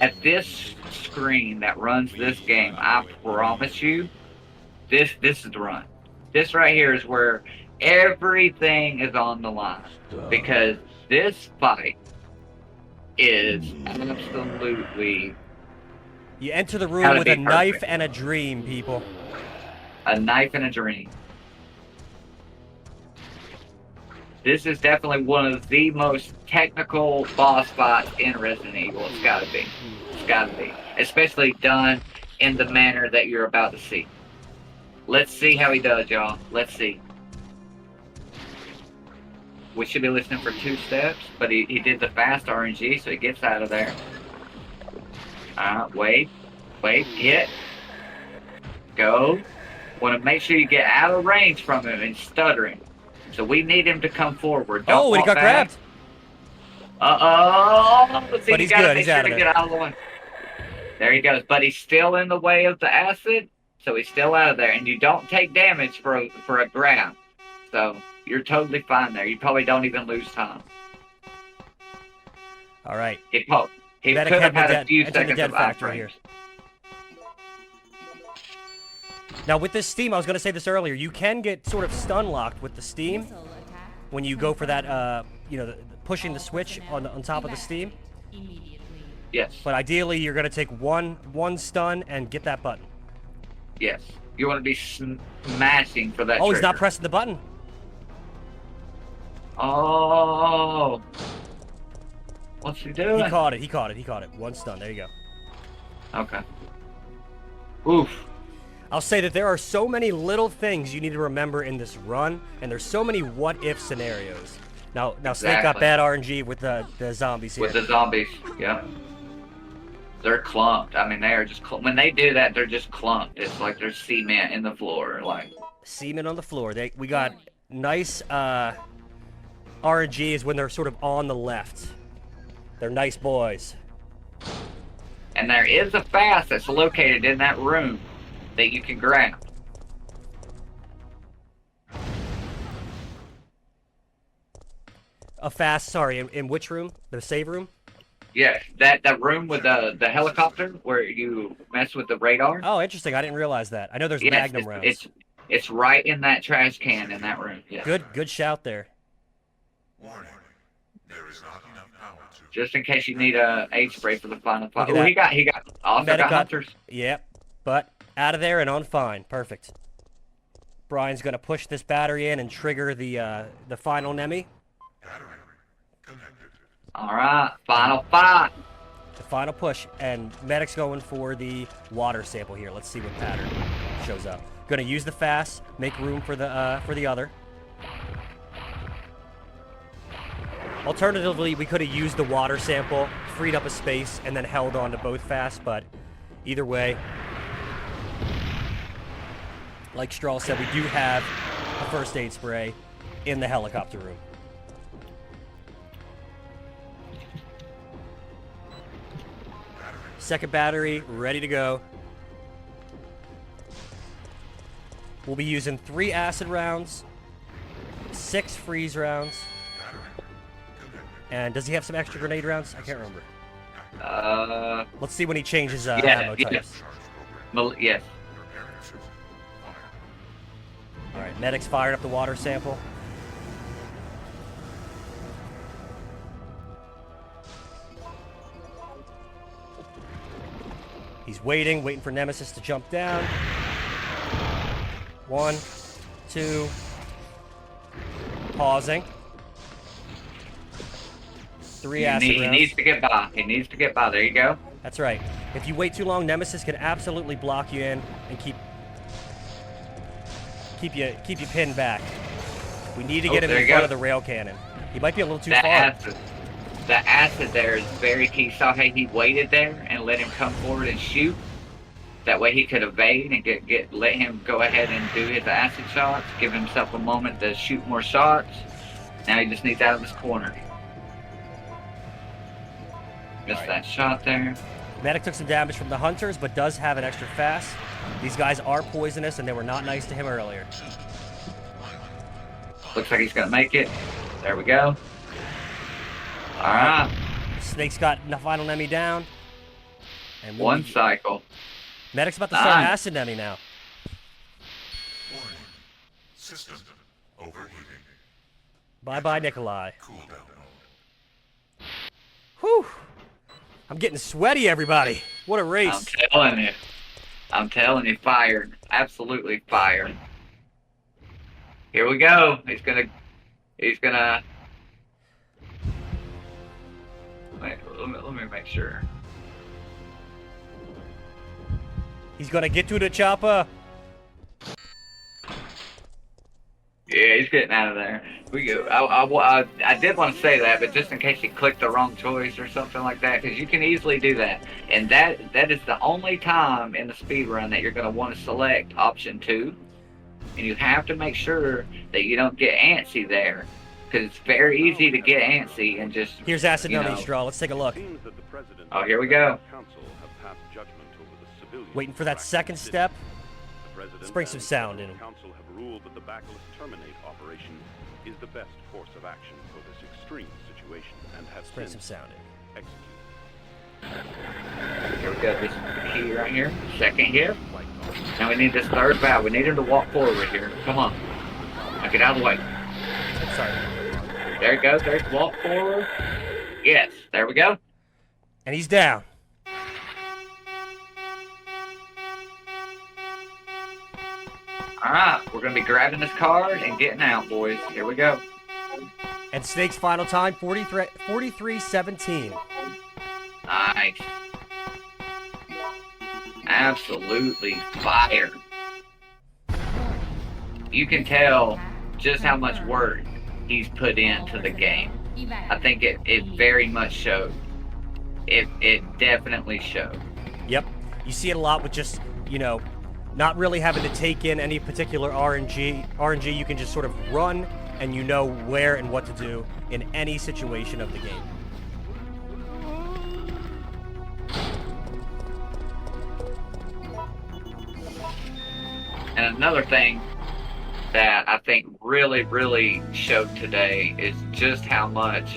at this screen that runs this game, I promise you, this is the run. This right here is where everything is on the line, because this fight is absolutely... You enter the room with a knife and a dream, people. A knife and a dream. This is definitely one of the most technical boss fights in Resident Evil. It's gotta be. It's gotta be. Especially done in the manner that you're about to see. Let's see how he does, y'all. Let's see. We should be listening for 2 steps, but he did the fast RNG, so he gets out of there. Wait, hit. Go. Want to make sure you get out of range from him and stuttering. So we need him to come forward. Don't and he got grabbed. Uh-oh. But he's good. He's out of there. Get out of the way. There he goes. But he's still in the way of the acid, so he's still out of there. And you don't take damage for a grab. So you're totally fine there. You probably don't even lose time. All right. He could have had a few seconds of factor here. Now with this steam, I was going to say this earlier, you can get sort of stun locked with the steam when you go for that, pushing the switch on top of the steam. Yes. But ideally, you're going to take one stun and get that button. Yes. You want to be smashing for that Oh, trigger. he's not pressing the button. Oh. What's he doing? He caught it. One stun. There you go. Okay. Oof. I'll say that there are so many little things you need to remember in this run, and there's so many what-if scenarios. Now Snake got bad RNG with the zombies here. With the zombies, yeah. They're clumped. I mean, they are just when they do that, they're just clumped. It's like there's cement in the floor, like cement on the floor. We got nice RNG is when they're sort of on the left. They're nice boys. And there is a fast that's located in that room that you can grab. A fast, sorry, in which room? The save room? Yes, that room with the helicopter where you mess with the radar. Oh, interesting. I didn't realize that. I know there's Magnum rounds. It's right in that trash can in that room. Yes. Good shout there. Warning. There is not enough power to... Just in case you need a aid spray for the final fight. Look at Oh, he got hunters. Yep, but out of there and on fine. Perfect. Brian's gonna push this battery in and trigger the final Nemi. Battery connected. All right, final fight. The final push, and Medic's going for the water sample here. Let's see what pattern shows up. Gonna use the fast, make room for the other. Alternatively, we could have used the water sample, freed up a space, and then held on to both fast, but either way, like Strahl said, we do have a first aid spray in the helicopter room. Second battery, ready to go. We'll be using 3 acid rounds, 6 freeze rounds. And does he have some extra grenade rounds? I can't remember. Let's see when he changes ammo types. Yes. All right, Medic's fired up the water sample. He's waiting for Nemesis to jump down. 1, 2, pausing. 3 acid rounds. He needs to get by. He needs to get by. There you go. That's right. If you wait too long, Nemesis can absolutely block you in and keep you pinned back. We need to get him in front of the rail cannon. He might be a little too far. The acid there is very key. Saw how he waited there and let him come forward and shoot. That way he could evade and let him go ahead and do his acid shots. Give himself a moment to shoot more shots. Now he just needs out of this corner. Missed that shot there. Medic took some damage from the hunters, but does have an extra fast. These guys are poisonous, and they were not nice to him earlier. Looks like he's going to make it. There we go. All right. Snake's got the final Nemi down. And one cycle. Medic's about to start acid Nemi now. Warning. System overheating. Bye-bye, Nikolai. Cool down mode. Whew. I'm getting sweaty, everybody. What a race. I'm telling you, fired. Absolutely fired. Here we go. He's gonna wait, let me make sure. He's gonna get to the chopper. Yeah, he's getting out of there. We go. I did want to say that, but just in case he clicked the wrong choice or something like that, because you can easily do that. And that is the only time in the speed run that you're going to want to select option 2. And you have to make sure that you don't get antsy there, because it's very easy to get antsy and just... Here's acid Nemi, Strahl. Let's take a look. Oh, here we go. pass judgment over the civilians. Waiting for that second step. The President Let's bring some and sound in. Federal Council have ruled that the backless terminate operation is the best course of action for this extreme situation and has Let's bring since some sound in. executed. Here we go. This key right here. Second here. Now we need this third valve. We need him to walk forward here. Come on. Now get out of the way. Sorry. There he goes. There's walk forward. Yes. There we go. And he's down. All right. We're going to be grabbing this card and getting out, boys. Here we go. And Snake's final time, 43:17. Nice. Absolutely fire. You can tell just how much work he's put into the game. I think it very much showed. It definitely showed. Yep. You see it a lot with just, not really having to take in any particular RNG. RNG, you can just sort of run and you know where and what to do in any situation of the game. And another thing that I think really, really showed today is just how much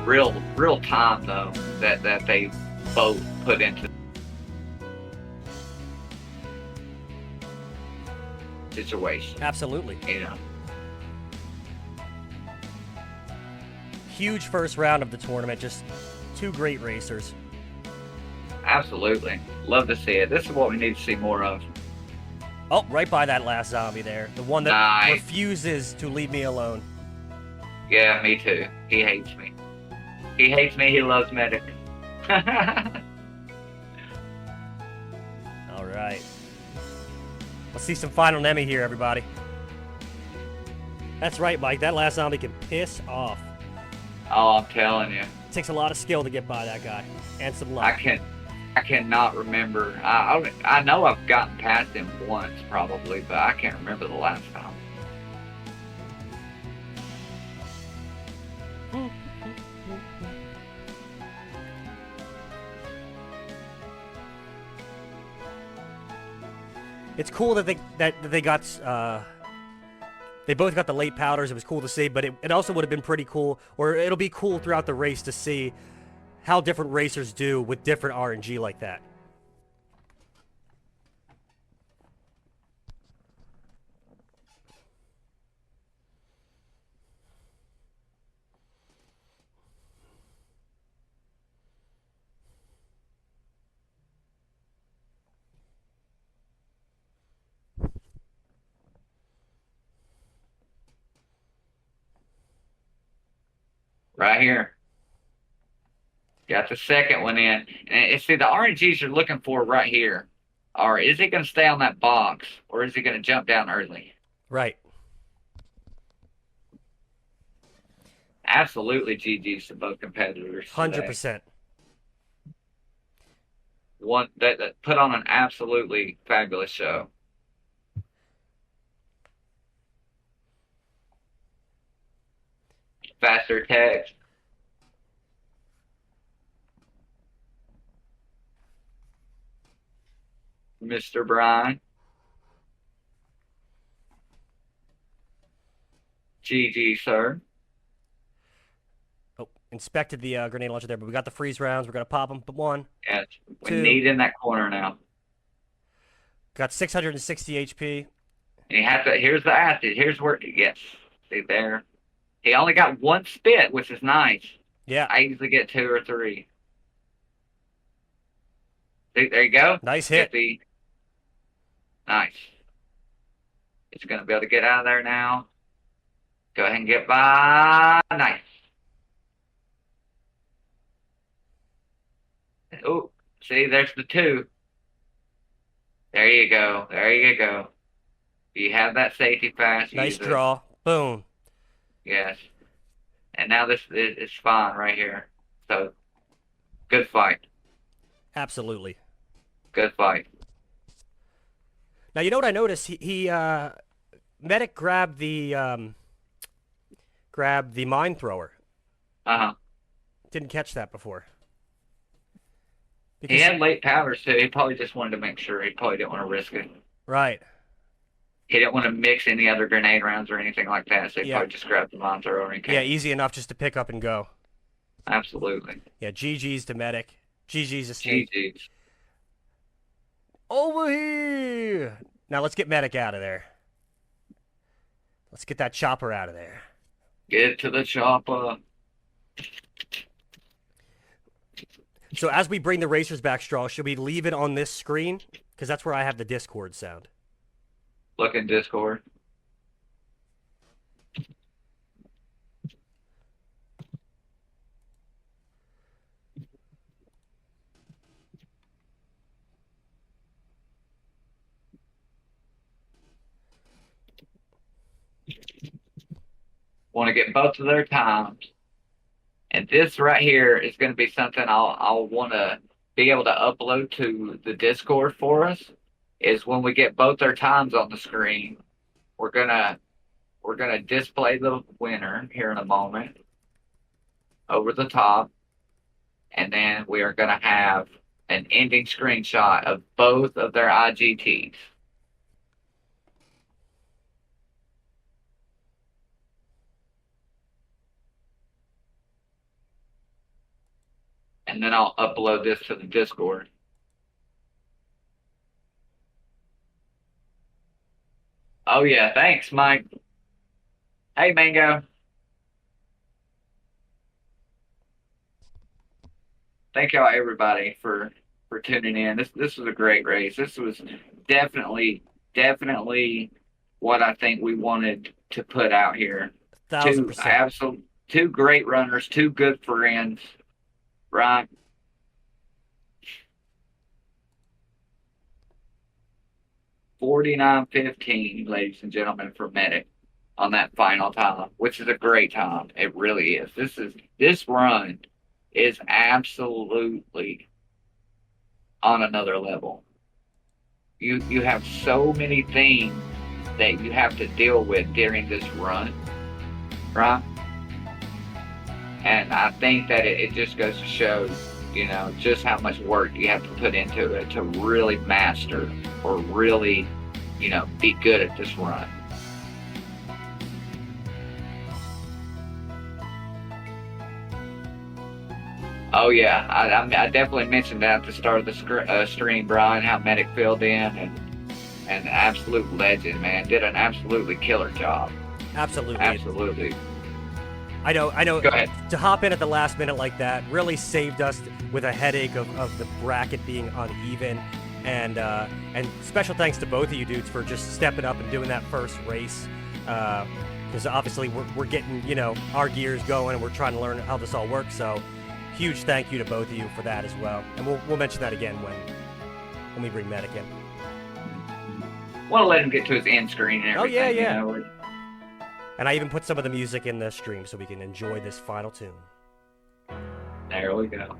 real time though that they both put into the situation. Absolutely. Huge first round of the tournament. Just two great racers. Absolutely. Love to see it. This is what we need to see more of. Oh, right by that last zombie there. The one that Nice. refuses to leave me alone. Yeah, me too. He hates me. He hates me. He loves Medic. All right. Let's see some final Nemi here, everybody. That's right, Mike. That last zombie can piss off. Oh, I'm telling you. It takes a lot of skill to get by that guy. And some luck. I cannot remember. I know I've gotten past him once, probably, but I can't remember the last time. It's cool that they got they both got the late powders. It was cool to see, but it also would have been pretty cool, or it'll be cool throughout the race to see how different racers do with different RNG like that. Right here. Got the second one in. And see, the RNGs you're looking for right here are, is he going to stay on that box, or is he going to jump down early? Right. Absolutely GG's to both competitors. 100%. One that put on an absolutely fabulous show. Faster text. Mr. Brian. GG, sir. Oh, inspected the grenade launcher there, but we got the freeze rounds. We're going to pop them. But one. Yes, we two. need in that corner now. Got 660 HP. And you have to, here's the acid. Here's where, yes. See there? He only got one spit, which is nice. Yeah. I usually get 2 or 3. See, there you go. Nice hit. 50. Nice. It's going to be able to get out of there now. Go ahead and get by. Nice. Oh, see, there's the 2. There you go. There you go. You have that safety pass. Nice draw. Boom. Yes. And now this is fine right here. So, good fight. Absolutely. Good fight. Now, you know what I noticed? He Medic grabbed the mine thrower. Uh-huh. Didn't catch that before. He Because, had late powers too. He probably just wanted to make sure. He probably didn't want to risk it. right. He didn't want to mix any other grenade rounds or anything like that, so he Yeah. probably just grabbed the bomb thrower and came. Yeah, easy enough just to pick up and go. Absolutely. Yeah, GG's to Medic. GG's to Snake. GG's. Over here! Now let's get Medic out of there. Let's get that chopper out of there. Get to the chopper. So as we bring the racers back, Straw, should we leave it on this screen? Because that's where I have the Discord sound. Look in Discord. Want to get both of their times. And this right here is going to be something I'll want to be able to upload to the Discord for us. Is when we get both their times on the screen, we're gonna display the winner here in a moment over the top, and then we are gonna have an ending screenshot of both of their IGTs. And then I'll upload this to the Discord. Oh yeah, thanks, Mike. Hey, Mango. Thank y'all, everybody, for tuning in. This was a great race. This was definitely what I think we wanted to put out here. 1000%. Two great runners, two good friends, right? $49.15, ladies and gentlemen, for Medic on that final time, which is a great time. It really is. This run is absolutely on another level. You have so many things that you have to deal with during this run, right? And I think that it just goes to show, just how much work you have to put into it to really master or really, be good at this run. Oh yeah, I definitely mentioned that at the start of the stream, Brian, how Medic filled in, and an absolute legend, man. Did an absolutely killer job. Absolutely. I know. Go ahead. To hop in at the last minute like that really saved us with a headache of the bracket being uneven. And special thanks to both of you dudes for just stepping up and doing that first race. Because obviously we're getting, our gears going and we're trying to learn how this all works. So huge thank you to both of you for that as well. And we'll mention that again when we bring Medic in. Want to let him get to his end screen and everything. Oh, yeah. And I even put some of the music in the stream so we can enjoy this final tune. There we go.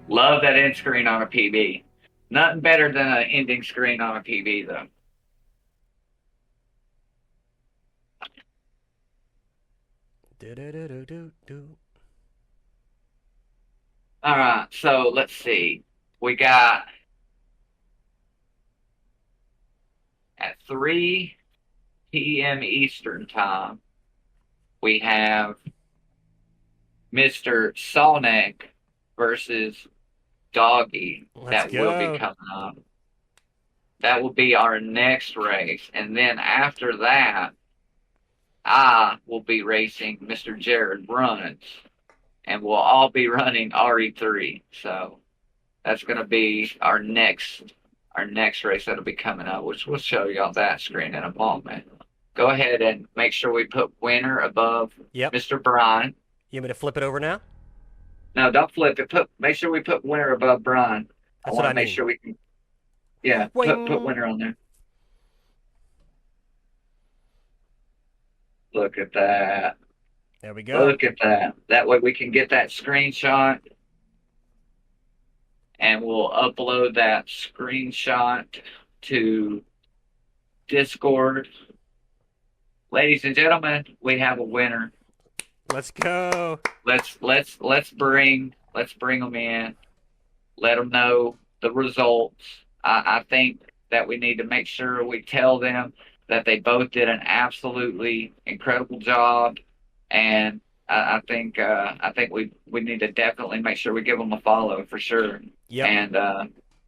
Love that end screen on a PB. Nothing better than an ending screen on a PB, though. All right, so let's see. We got at 3 p.m. Eastern time, we have Mr. Sonic versus Doggy. Let's will be coming up. That will be our next race. And then after that, I will be racing Mr. Jared Runs. And we'll all be running RE3. So that's going to be our next race that'll be coming up, which we'll show y'all that screen in a moment. Go ahead and make sure we put winner above Mr. Brian. You want me to flip it over now? No, don't flip it. Make sure we put winner above Brian. That's I what want I to make mean. sure we can. Yeah, put winner on there. Look at that. There we go. Look at that. That way we can get that screenshot. And we'll upload that screenshot to Discord. Ladies and gentlemen, we have a winner. Let's go. Let's bring Let's bring them in. Let them know the results. I think that we need to make sure we tell them that they both did an absolutely incredible job, and I think we need to definitely make sure we give them a follow for sure. Yep. And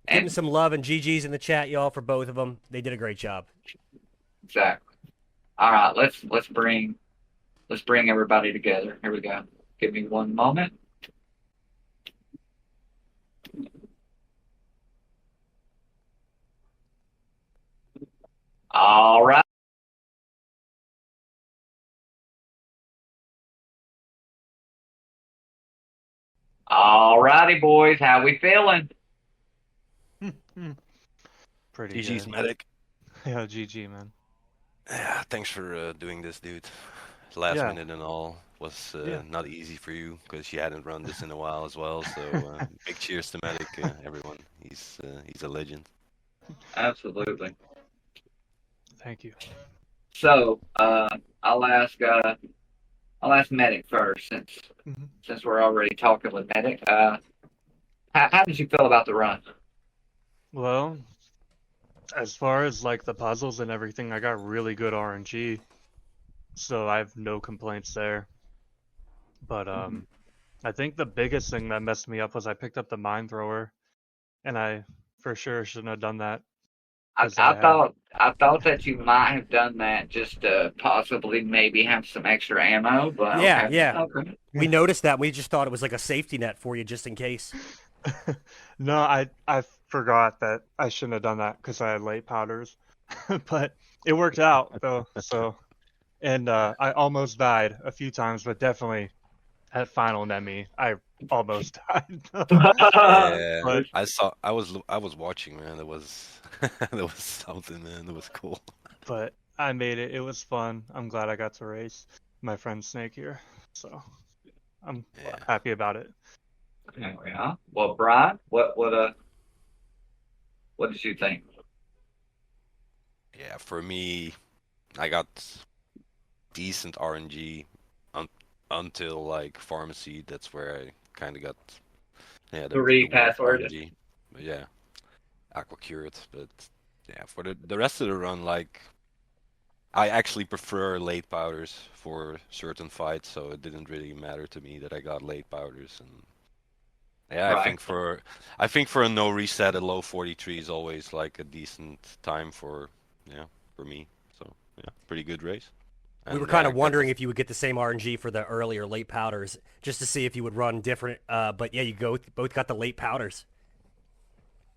Give them some love and GG's in the chat, y'all, for both of them. They did a great job. exactly. All right, let's bring everybody together. Here we go. Give me one moment. All right. All righty, boys. How we feeling? Pretty GG's good. medic. Yeah, GG, man. Yeah, thanks for doing this, dude. Last Yeah. minute and all was Yeah. not easy for you because you hadn't run this in a while as well. So big cheers to medic, everyone. He's a legend. Absolutely. Thank you. So, I'll ask Medic first, since we're already talking with Medic. How did you feel about the run? Well, as far as like the puzzles and everything, I got really good RNG, so I have no complaints there. But I think the biggest thing that messed me up was I picked up the mine thrower, and I for sure shouldn't have done that. I 'cause I had- thought that you might have done that just to possibly maybe have some extra ammo, but Yeah, okay. yeah. Okay. We noticed that. We just thought it was like a safety net for you just in case. No, I forgot that I shouldn't have done that because I had late powders, but it worked out though. So, and I almost died a few times, but definitely at final Nemi, I almost died. Yeah, But- I was watching, man. It was there was something, man. It was cool. But I made it. It was fun. I'm glad I got to race my friend Snake here, so I'm Yeah. happy about it. Yeah. Well, Brian, what did you think? Yeah, for me, I got decent RNG until like pharmacy. That's where I kind of got the worst Re-password. RNG. But yeah, aqua cured. But yeah, for the rest of the run, like I actually prefer late powders for certain fights, so it didn't really matter to me that I got late powders. And yeah, Right. I think for a no reset, a low 43 is always like a decent time for me. So yeah, pretty good race. We were And, kind of got wondering if you would get the same RNG for the early or late powders, just to see if you would run different. But yeah, you both got the late powders.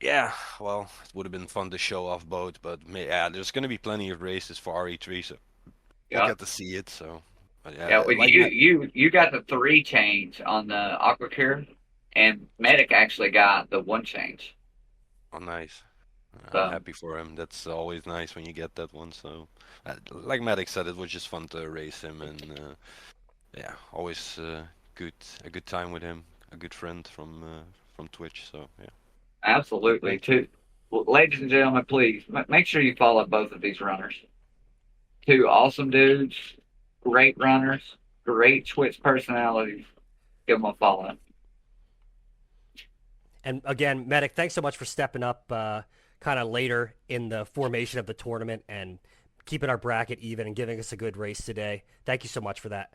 Yeah, well, it would have been fun to show off both, but yeah, there's going to be plenty of races for RE3, so Yeah. I got to see it. So, but Yeah, well, like you got the 3 change on the Aqua Cure, and Medic actually got the 1 change. oh, nice. So- I'm happy for him. That's always nice when you get that one. So, like Medic said, it was just fun to race him, and yeah, always a good time with him. A good friend from Twitch. So yeah. Absolutely, too. Well, ladies and gentlemen, please make sure you follow both of these runners. 2 awesome dudes, great runners, great Twitch personalities. Give them a follow. And again, Medic, thanks so much for stepping up kind of later in the formation of the tournament and keeping our bracket even and giving us a good race today. Thank you so much for that.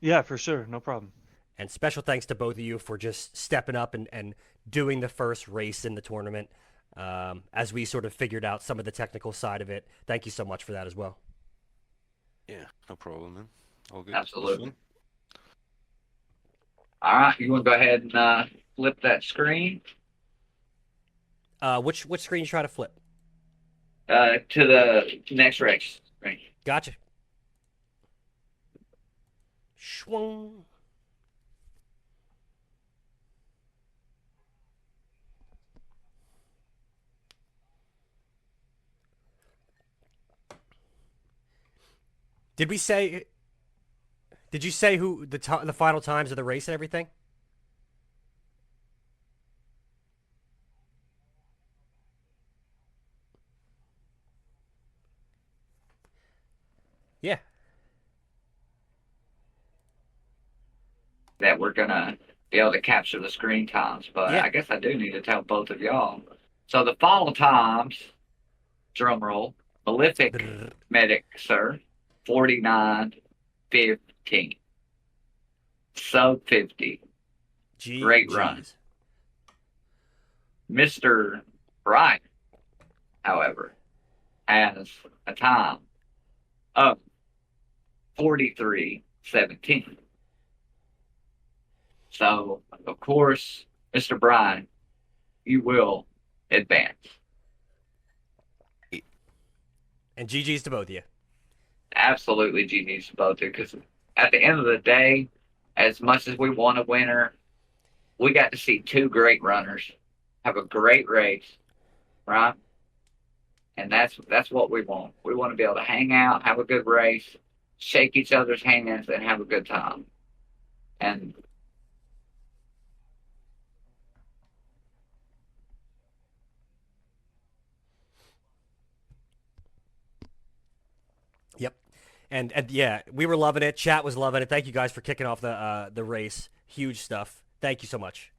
Yeah, for sure, no problem. And special thanks to both of you for just stepping up and doing the first race in the tournament as we sort of figured out some of the technical side of it. Thank you so much for that as well. Yeah, no problem, man. All good. Absolutely. All right, you want to go ahead and flip that screen Which screen you try to flip? to the next race screen. Gotcha. Schwung. Did you say who the final times of the race and everything? Yeah. That we're gonna be able to capture the screen times, but Yeah. I guess I do need to tell both of y'all. So the final times, drum roll, Malefic Brrr. Medic, sir, 49:15. Sub 50. Great run. GGs. Mr. Bright, however, has a time of 43:17. So, of course, Mr. Brian, you will advance. And GGs to both of you. Absolutely GG's to both of you, because at the end of the day, as much as we want a winner, we got to see two great runners have a great race, right? And that's what we want. We want to be able to hang out, have a good race, shake each other's hands, and have a good time. And Yep. And yeah, we were loving it. Chat was loving it. Thank you guys for kicking off the race. Huge stuff. Thank you so much.